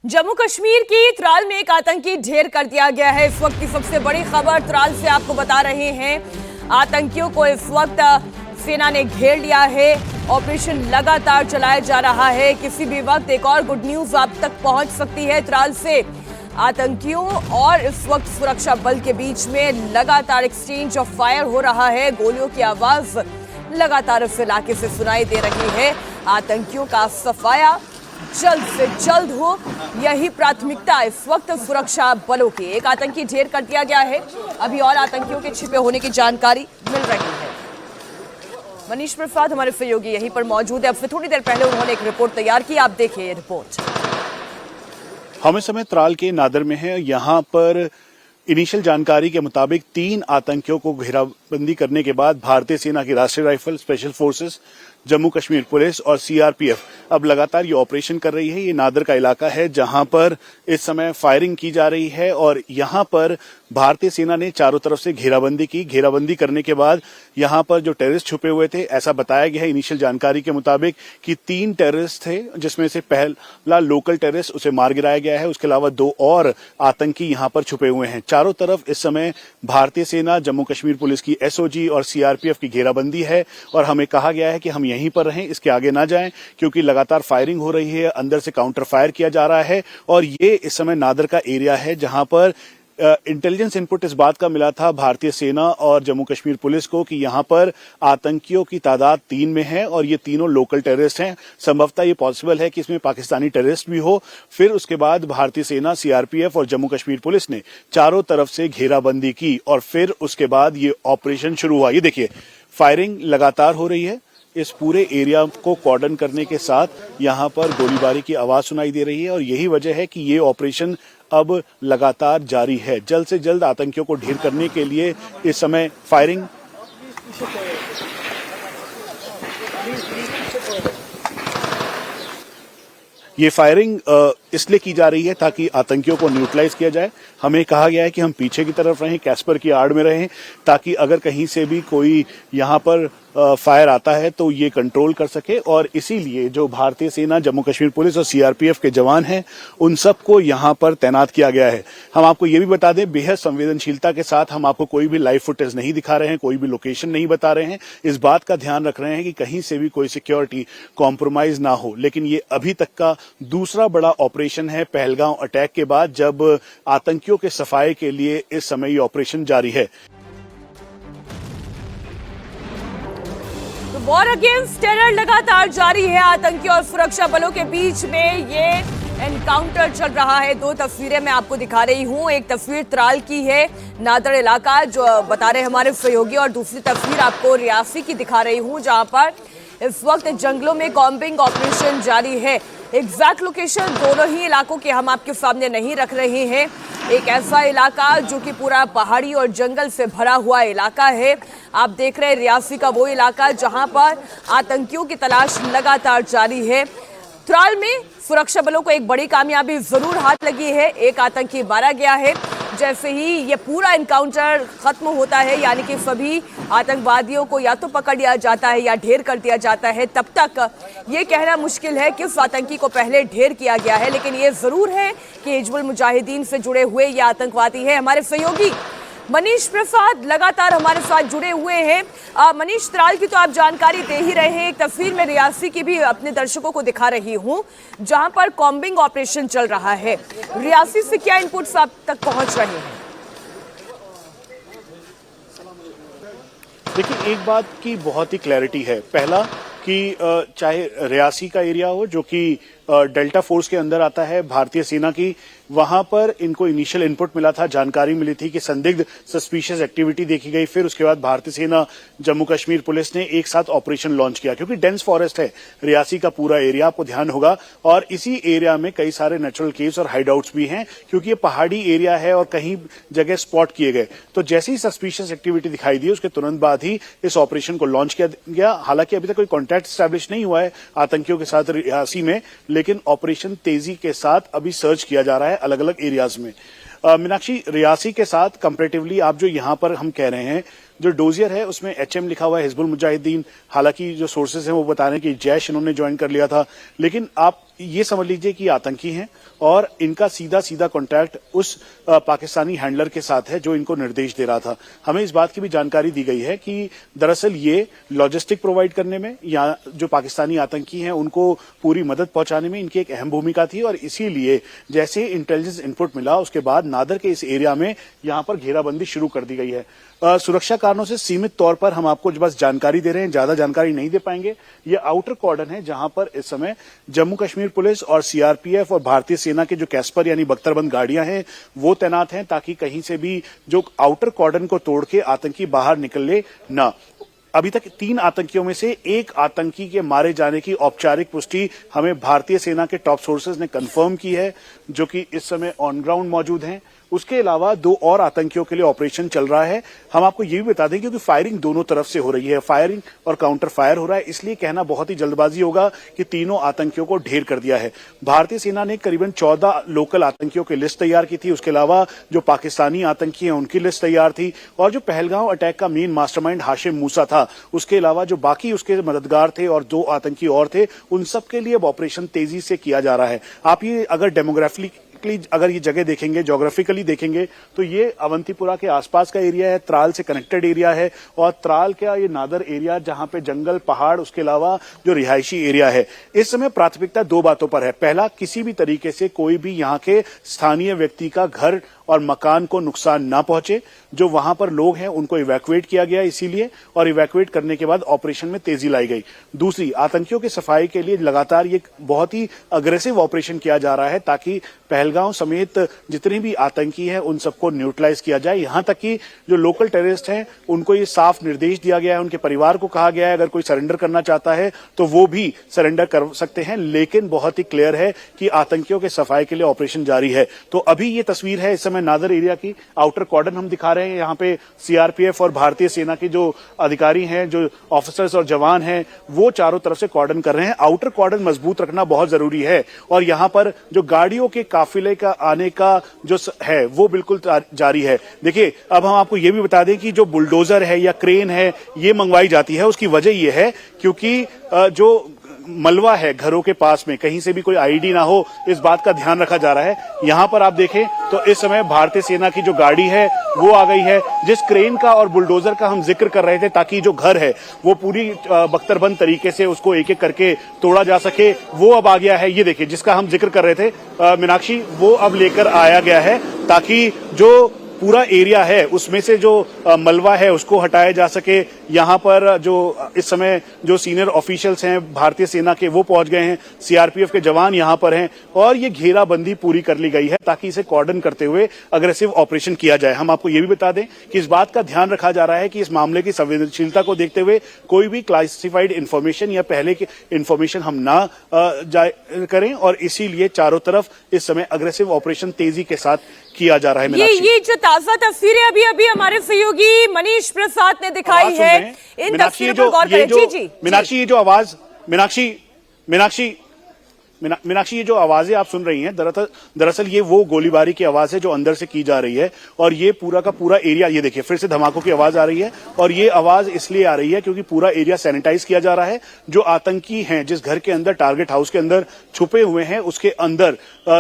जम्मू कश्मीर की त्राल में एक आतंकी ढेर कर दिया गया है। इस वक्त की सबसे बड़ी खबर त्राल से आपको बता रहे हैं। आतंकियों को इस वक्त सेना ने घेर लिया है। ऑपरेशन लगातार चलाया जा रहा है। किसी भी वक्त एक और गुड न्यूज आप तक पहुंच सकती है। त्राल से आतंकियों और इस वक्त सुरक्षा बल के बीच में लगातार एक्सचेंज ऑफ फायर हो रहा है। गोलियों की आवाज लगातार इस इलाके से सुनाई दे रही है। आतंकियों का सफाया जल्द से जल्द हो, यही प्राथमिकता इस वक्त सुरक्षा बलों की। एक आतंकी ढेर कर दिया गया है। अभी और आतंकियों के छिपे होने की जानकारी मिल रही है। मनीष प्रसाद हमारे सहयोगी यहीं पर मौजूद है। अब से थोड़ी देर पहले उन्होंने एक रिपोर्ट तैयार की, आप देखिए ये रिपोर्ट। हम इस समय त्राल के नादर में हैं। यहाँ पर इनिशियल जानकारी के मुताबिक 3 आतंकियों को घेराबंदी करने के बाद भारतीय सेना की राष्ट्रीय rifle, special forces, Jammu Kashmir police और सीआरपीएफ अब लगातार ये ऑपरेशन कर रही है। ये नादर का इलाका है जहां पर इस समय फायरिंग की जा रही है और यहां पर भारतीय सेना ने चारों तरफ से घेराबंदी की। घेराबंदी करने के बाद यहां पर जो टेररिस्ट छुपे हुए थे, ऐसा बताया गया है इनिशियल जानकारी के मुताबिक कि 3 टेररिस्ट थे, जिसमें से पहला लोकल टेररिस्ट, उसे मार गिराया गया है। उसके अलावा 2 और आतंकी यहां पर छुपे हुए हैं। चारों तरफ इस समय भारतीय सेना, जम्मू कश्मीर पुलिस की एसओजी और सीआरपीएफ की घेराबंदी है और हमें कहा गया है कि हम यहीं पर रहें, इसके आगे ना जाएं, क्योंकि लगातार फायरिंग हो रही है। अंदर से काउंटर फायर किया जा रहा है और ये इस समय नादर का एरिया है जहां पर इंटेलिजेंस इनपुट इस बात का मिला था भारतीय सेना और जम्मू कश्मीर पुलिस को कि यहां पर आतंकियों की तादाद 3 में है और ये तीनों लोकल टेररिस्ट हैं। संभवतः ये पॉसिबल है कि इसमें पाकिस्तानी टेररिस्ट भी हो। फिर उसके बाद भारतीय सेना, सीआरपीएफ और जम्मू कश्मीर पुलिस ने चारों तरफ से घेराबंदी की और फिर उसके बाद ये ऑपरेशन शुरू हुआ। ये देखिए, फायरिंग लगातार हो रही है। इस पूरे एरिया को कॉर्डन करने के साथ यहां पर गोलीबारी की आवाज सुनाई दे रही है और यही वजह है कि ये ऑपरेशन अब लगातार जारी है। जल्द से जल्द आतंकियों को ढेर करने के लिए इस समय फायरिंग इसलिए की जा रही है ताकि आतंकियों को न्यूट्रलाइज किया जाए। हमें कहा गया है कि हम पीछे की तरफ रहें, कैस्पर की आड़ में रहें, ताकि अगर कहीं से भी कोई यहां पर फायर आता है तो ये कंट्रोल कर सके। और इसीलिए जो भारतीय सेना, जम्मू कश्मीर पुलिस और सीआरपीएफ के जवान हैं, उन सबको यहां पर तैनात किया गया है। हम आपको ये भी बता दें, बेहद संवेदनशीलता के साथ हम आपको कोई भी लाइव फुटेज नहीं दिखा रहे हैं, कोई भी लोकेशन नहीं बता रहे हैं। इस बात का ध्यान रख रहे हैं कि कहीं से भी कोई सिक्योरिटी कॉम्प्रोमाइज ना हो। लेकिन ये अभी तक का दूसरा बड़ा ऑपरेशन है पहलगांव अटैक के बाद, जब आतंकियों के सफाये के लिए इस समय ये ऑपरेशन जारी है। वॉर अगेंस्ट टेरर लगातार जारी है। आतंकियों और सुरक्षा बलों के बीच में ये एनकाउंटर चल रहा है। 2 तस्वीरें मैं आपको दिखा रही हूं। एक तस्वीर त्राल की है, नादर इलाका जो बता रहे हमारे सहयोगी, और दूसरी तस्वीर आपको रियासी की दिखा रही हूं जहां पर इस वक्त जंगलों में कॉम्बिंग ऑपरेशन जारी है। एग्जैक्ट लोकेशन दोनों ही इलाकों के हम आपके सामने नहीं रख रहे हैं। एक ऐसा इलाका जो कि पूरा पहाड़ी और जंगल से भरा हुआ इलाका है। आप देख रहे हैं रियासी का वो इलाका जहां पर आतंकियों की तलाश लगातार जारी है। त्राल में सुरक्षा बलों को एक बड़ी कामयाबी जरूर हाथ लगी है। एक आतंकी मारा गया है। जैसे ही ये पूरा एनकाउंटर खत्म होता है, यानी कि सभी आतंकवादियों को या तो पकड़ लिया जाता है या ढेर कर दिया जाता है, तब तक ये कहना मुश्किल है किस आतंकी को पहले ढेर किया गया है। लेकिन ये जरूर है कि हिजबुल मुजाहिदीन से जुड़े हुए ये आतंकवादी है। हमारे सहयोगी मनीष प्रसाद लगातार हमारे साथ जुड़े हुए हैं। मनीष, त्राल की तो आप जानकारी दे ही रहे हैं। एक तस्वीर में रियासी की भी अपने दर्शकों को दिखा रही हूं जहां पर कॉम्बिंग ऑपरेशन चल रहा है। रियासी से क्या इनपुट्स आप तक पहुंच रहे हैं? देखिए, एक बात की बहुत ही क्लैरिटी है। पहला कि चाहे रियासी का एरिया हो जो कि डेल्टा फोर्स के अंदर आता है भारतीय सेना की, वहां पर इनको इनिशियल इनपुट मिला था, जानकारी मिली थी कि संदिग्ध सस्पिशियस एक्टिविटी देखी गई। फिर उसके बाद भारतीय सेना, जम्मू कश्मीर पुलिस ने एक साथ ऑपरेशन लॉन्च किया, क्योंकि डेंस फॉरेस्ट है रियासी का पूरा एरिया, आपको ध्यान होगा। और इसी एरिया में कई सारे नेचुरल केव्स और हाइडआउट्स भी हैं, क्योंकि ये पहाड़ी एरिया है और कहीं जगह स्पॉट किए गए। तो जैसे ही सस्पिशियस एक्टिविटी दिखाई दी, उसके तुरंत बाद ही इस ऑपरेशन को लॉन्च किया गया। हालांकि अभी तक कोई कॉन्टैक्ट स्टैब्लिश नहीं हुआ है आतंकियों के साथ रियासी में, लेकिन ऑपरेशन तेजी के साथ अभी सर्च किया जा रहा है अलग अलग एरियाज में। मीनाक्षी, रियासी के साथ कंपैरेटिवली आप जो यहां पर हम कह रहे हैं, जो डोजियर है उसमें एचएम लिखा हुआ है, हिजबुल मुजाहिदीन। हालांकि जो सोर्सेज हैं वो बता रहे हैं कि जैश इन्होंने ज्वाइन कर लिया था, लेकिन आप ये समझ लीजिए कि आतंकी हैं और इनका सीधा सीधा कॉन्टैक्ट उस पाकिस्तानी हैंडलर के साथ है जो इनको निर्देश दे रहा था। हमें इस बात की भी जानकारी दी गई है कि दरअसल ये लॉजिस्टिक प्रोवाइड करने में या जो पाकिस्तानी आतंकी हैं उनको पूरी मदद पहुंचाने में इनकी एक अहम भूमिका थी और इसीलिए जैसे इंटेलिजेंस इनपुट मिला उसके बाद नादर के इस एरिया में यहां पर घेराबंदी शुरू कर दी गई है। सुरक्षा कारणों से सीमित तौर पर हम आपको बस जानकारी दे रहे हैं, ज्यादा जानकारी नहीं दे पाएंगे। ये आउटर कॉर्डन है जहां पर इस समय जम्मू कश्मीर पुलिस और सीआरपीएफ और भारतीय सेना के जो कैस्पर यानी बख्तरबंद गाड़ियां हैं वो तैनात हैं ताकि कहीं से भी जो आउटर कॉर्डन को तोड़ के आतंकी बाहर निकले ना। अभी तक 3 आतंकियों में से एक आतंकी के मारे जाने की औपचारिक पुष्टि हमें भारतीय सेना के टॉप सोर्सेज ने कंफर्म की है जो कि इस समय ऑन ग्राउंड मौजूद हैं। उसके अलावा 2 और आतंकियों के लिए ऑपरेशन चल रहा है। हम आपको ये भी बता दें क्योंकि फायरिंग दोनों तरफ से हो रही है, फायरिंग और काउंटर फायर हो रहा है, इसलिए कहना बहुत ही जल्दबाजी होगा कि तीनों आतंकियों को ढेर कर दिया है। भारतीय सेना ने करीबन 14 लोकल आतंकियों की लिस्ट तैयार की थी। उसके अलावा जो पाकिस्तानी आतंकी हैं उनकी लिस्ट तैयार थी और जो पहलगांव अटैक का मेन मास्टरमाइंड हाशिम मूसा था उसके अलावा जो बाकी उसके मददगार थे और 2 आतंकी और थे उन सब के लिए अब ऑपरेशन तेजी से किया जा रहा है। आप ये अगर डेमोग्राफिकली अगर ये जगह देखेंगे, ज्योग्राफिकली देखेंगे तो ये अवंतीपुरा के आसपास का एरिया है, त्राल से कनेक्टेड एरिया है और त्राल का ये नादर एरिया जहां पे जंगल, पहाड़, उसके अलावा जो रिहायशी एरिया है। इस समय प्राथमिकता 2 बातों पर है। पहला, किसी भी तरीके से कोई भी यहां के स्थानीय व्यक्ति का घर और मकान को नुकसान ना पहुंचे। जो वहां पर लोग हैं उनको इवैक्यूएट किया गया इसीलिए, और इवैक्यूएट करने के बाद ऑपरेशन में तेजी लाई गई। दूसरी, आतंकियों की सफाई के लिए लगातार ये बहुत ही अग्रेसिव ऑपरेशन किया जा रहा है ताकि पहलगांव समेत जितने भी आतंकी हैं उन सबको न्यूट्रलाइज किया जाए। यहां तक कि जो लोकल टेररिस्ट हैं उनको ये साफ निर्देश दिया गया है, उनके परिवार को कहा गया है अगर कोई सरेंडर करना चाहता है तो वो भी सरेंडर कर सकते हैं, लेकिन बहुत ही क्लियर है कि आतंकियों के सफाई के लिए ऑपरेशन जारी है। तो अभी ये तस्वीर है इस समय नादर एरिया की, आउटर कॉर्डन हम दिखा रहे हैं। यहाँ पे सीआरपीएफ और भारतीय सेना के जो अधिकारी हैं, जो ऑफिसर्स और जवान हैं, वो चारों तरफ से कॉर्डन कर रहे हैं। आउटर कॉर्डन मजबूत रखना बहुत जरूरी है और यहाँ पर जो गाड़ियों के काफिले का आने का जो है वो बिल्कुल जारी है। देखिए, अब हम आपको ये भी बता दें कि जो बुलडोजर है या क्रेन है ये मंगवाई जाती है, उसकी वजह ये है क्योंकि जो मलबा है घरों के पास में कहीं से भी कोई आईडी ना हो, इस बात का ध्यान रखा जा रहा है। यहां पर आप देखें तो इस समय भारतीय सेना की जो गाड़ी है वो आ गई है। जिस क्रेन का और बुलडोजर का हम जिक्र कर रहे थे ताकि जो घर है वो पूरी बख्तरबंद तरीके से उसको एक एक करके तोड़ा जा सके, वो अब आ गया है। ये देखिए, जिसका हम जिक्र कर रहे थे मीनाक्षी, वो अब लेकर आया गया है ताकि जो पूरा एरिया है उसमें से जो मलबा है उसको हटाया जा सके। यहाँ पर जो इस समय जो सीनियर ऑफिशियल्स हैं भारतीय सेना के वो पहुंच गए हैं, सीआरपीएफ के जवान यहाँ पर हैं और ये घेराबंदी पूरी कर ली गई है ताकि इसे कॉर्डन करते हुए अग्रेसिव ऑपरेशन किया जाए। हम आपको ये भी बता दें कि इस बात का ध्यान रखा जा रहा है कि इस मामले की संवेदनशीलता को देखते हुए कोई भी क्लासिफाइड इन्फॉर्मेशन या पहले की इन्फॉर्मेशन हम ना करें और इसीलिए चारों तरफ इस समय अग्रेसिव ऑपरेशन तेजी के साथ किया जा रहा है। ये जो ताजा तस्वीरें अभी अभी हमारे सहयोगी मनीष प्रसाद ने दिखाई है, इन तस्वीरों पर गौर करें। जी मीनाक्षी, ये जो आवाज मीनाक्षी ये जो आवाजें आप सुन रही हैं दरअसल ये वो गोलीबारी की आवाज है जो अंदर से की जा रही है और ये पूरा का पूरा एरिया, ये देखिए फिर से धमाकों की आवाज आ रही है और ये आवाज इसलिए आ रही है क्योंकि पूरा एरिया सैनिटाइज किया जा रहा है। जो आतंकी हैं जिस घर के अंदर, टारगेट हाउस के अंदर छुपे हुए हैं, उसके अंदर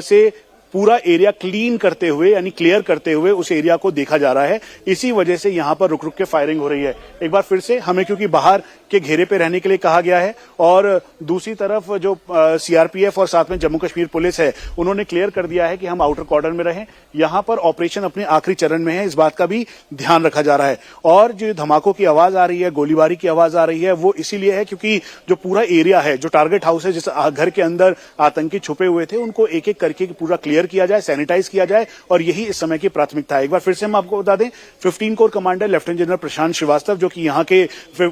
से पूरा एरिया क्लीन करते हुए यानी क्लियर करते हुए उस एरिया को देखा जा रहा है। इसी वजह से यहां पर रुक रुक के फायरिंग हो रही है। एक बार फिर से हमें क्योंकि बाहर के घेरे पे रहने के लिए कहा गया है और दूसरी तरफ जो सीआरपीएफ और साथ में जम्मू कश्मीर पुलिस है उन्होंने क्लियर कर दिया है कि हम आउटर कॉर्डन में रहें। यहां पर ऑपरेशन अपने आखिरी चरण में है, इस बात का भी ध्यान रखा जा रहा है। और जो धमाकों की आवाज आ रही है, गोलीबारी की आवाज आ रही है, वो इसीलिए है क्योंकि जो पूरा एरिया है, जो टारगेट हाउस है, जिस घर के अंदर आतंकी छुपे हुए थे, उनको एक एक करके पूरा क्लियर किया जाए, सैनिटाइज किया जाए और यही इस समय की प्राथमिकता है। एक बार फिर से हम आपको बता दें, 15 कोर कमांडर लेफ्टिनेंट जनरल प्रशांत श्रीवास्तव जो कि यहाँ के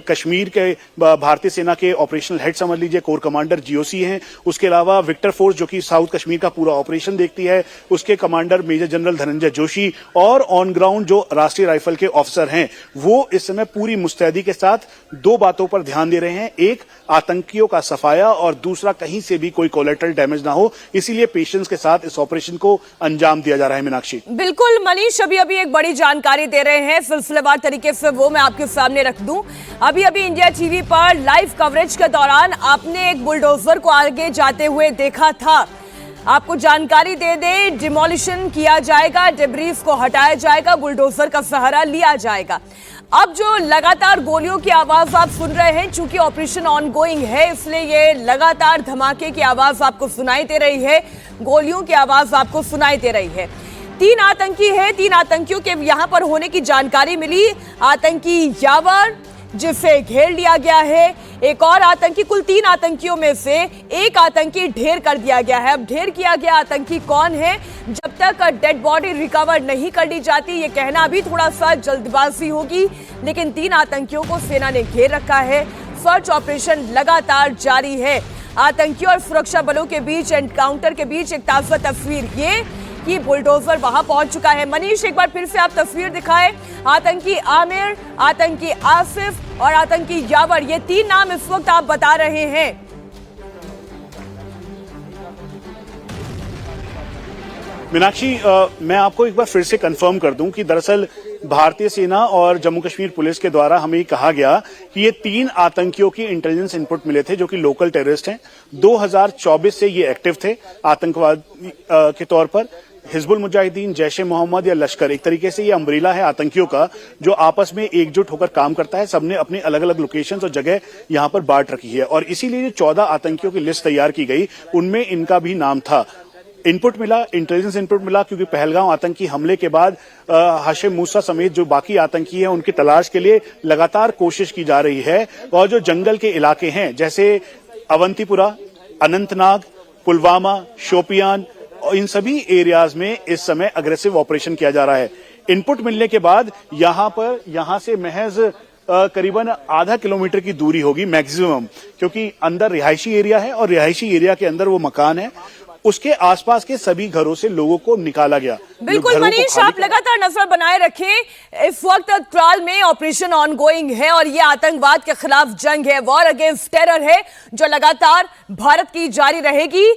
कश्मीर के भारतीय सेना के ऑपरेशनल हेड समझ लीजिए, कोर कमांडर जीओसी हैं। उसके अलावा विक्टर फोर्स जो कि साउथ कश्मीर का पूरा ऑपरेशन देखती है, उसके commander major general Dhananjay Joshi और ऑन ग्राउंड जो राष्ट्रीय राइफल के ऑफिसर हैं, वो इस समय पूरी मुस्तैदी के साथ 2 बातों पर ध्यान दे रहे हैं। एक, आतंकियों का सफाया और दूसरा, कहीं से भी कोई कोलेटरल डैमेज ना हो। इसीलिए पेशेंस के साथ इस ऑपरेशन ऑपरेशन को अंजाम दिया जा रहा है। मीनाक्षी, बिल्कुल मनीष, अभी अभी एक बड़ी जानकारी दे रहे हैं सिलसिलेवार तरीके से, वो मैं आपके सामने रख दूं। अभी अभी इंडिया टीवी पर लाइव कवरेज के दौरान आपने एक बुलडोजर को आगे जाते हुए देखा था। आपको जानकारी दे दे, डिमोलिशन किया जाएगा, डिब्रीफ को हटाया जाएगा, बुलडोजर का सहारा लिया जाएगा। अब जो लगातार गोलियों की आवाज आप सुन रहे हैं, चूंकि ऑपरेशन ऑनगोइंग है इसलिए ये लगातार धमाके की आवाज आपको सुनाई दे रही है, गोलियों की आवाज आपको सुनाई दे रही है। 3 आतंकी है, 3 आतंकियों के यहां पर होने की जानकारी मिली। आतंकी यावर, जिसे घेर लिया गया है, एक और आतंकी, कुल 3 आतंकियों में से एक आतंकी ढेर कर दिया गया है। अब ढेर किया गया आतंकी कौन है, जब तक डेड बॉडी रिकवर नहीं कर ली जाती, ये कहना भी थोड़ा सा जल्दबाजी होगी। लेकिन 3 आतंकियों को सेना ने घेर रखा है। सर्च ऑपरेशन लगातार जारी है। आतंकियों और सुरक्षा बलों के बीच एनकाउंटर के बीच एक ताजा तस्वीर ये कि बुलडोजर वहां पहुंच चुका है। मनीष, एक बार फिर से आप तस्वीर दिखाएं। आतंकी आमिर, आतंकी आसिफ और आतंकी यावर, ये 3 नाम इस वक्त आप बता रहे हैं। मीनाक्षी, मैं आपको एक बार फिर से कंफर्म कर दूं कि दरअसल भारतीय सेना और जम्मू कश्मीर पुलिस के द्वारा हमें कहा गया कि ये 3 आतंकियों की इंटेलिजेंस इनपुट मिले थे जो कि लोकल टेररिस्ट हैं। 2024 से ये एक्टिव थे आतंकवाद के तौर पर। हिजबुल मुजाहिदीन, जैश ए मोहम्मद या लश्कर, एक तरीके से ये अम्ब्रेला है आतंकियों का जो आपस में एकजुट होकर काम करता है। सबने अपने अलग अलग लोकेशंस और जगह यहां पर बांट रखी है और इसीलिए जो 14 आतंकियों की लिस्ट तैयार की गई उनमें इनका भी नाम था। इनपुट मिला, इंटेलिजेंस इनपुट मिला, क्योंकि पहलगांव आतंकी हमले के बाद हाशिम मूसा समेत जो बाकी आतंकी हैं उनकी तलाश के लिए लगातार कोशिश की जा रही है। और जो जंगल के इलाके हैं जैसे अवंतीपुरा, अनंतनाग, पुलवामा, शोपियान, इन सभी एरियाज में इस समय अग्रेसिव ऑपरेशन किया जा रहा है। इनपुट मिलने के बाद यहां से महज करीबन आधा किलोमीटर की दूरी होगी मैक्सिमम, क्योंकि अंदर रिहायशी एरिया है और रिहायशी एरिया के अंदर वो मकान है, उसके आसपास के सभी घरों से लोगों को निकाला गया। बिल्कुल मनीष, आप लगातार नजर बनाए रखें। इस वक्त त्राल में ऑपरेशन ऑनगोइंग है और ये आतंकवाद के खिलाफ जंग है, वॉर अगेंस्ट टेरर है, जो लगातार भारत की जारी रहेगी।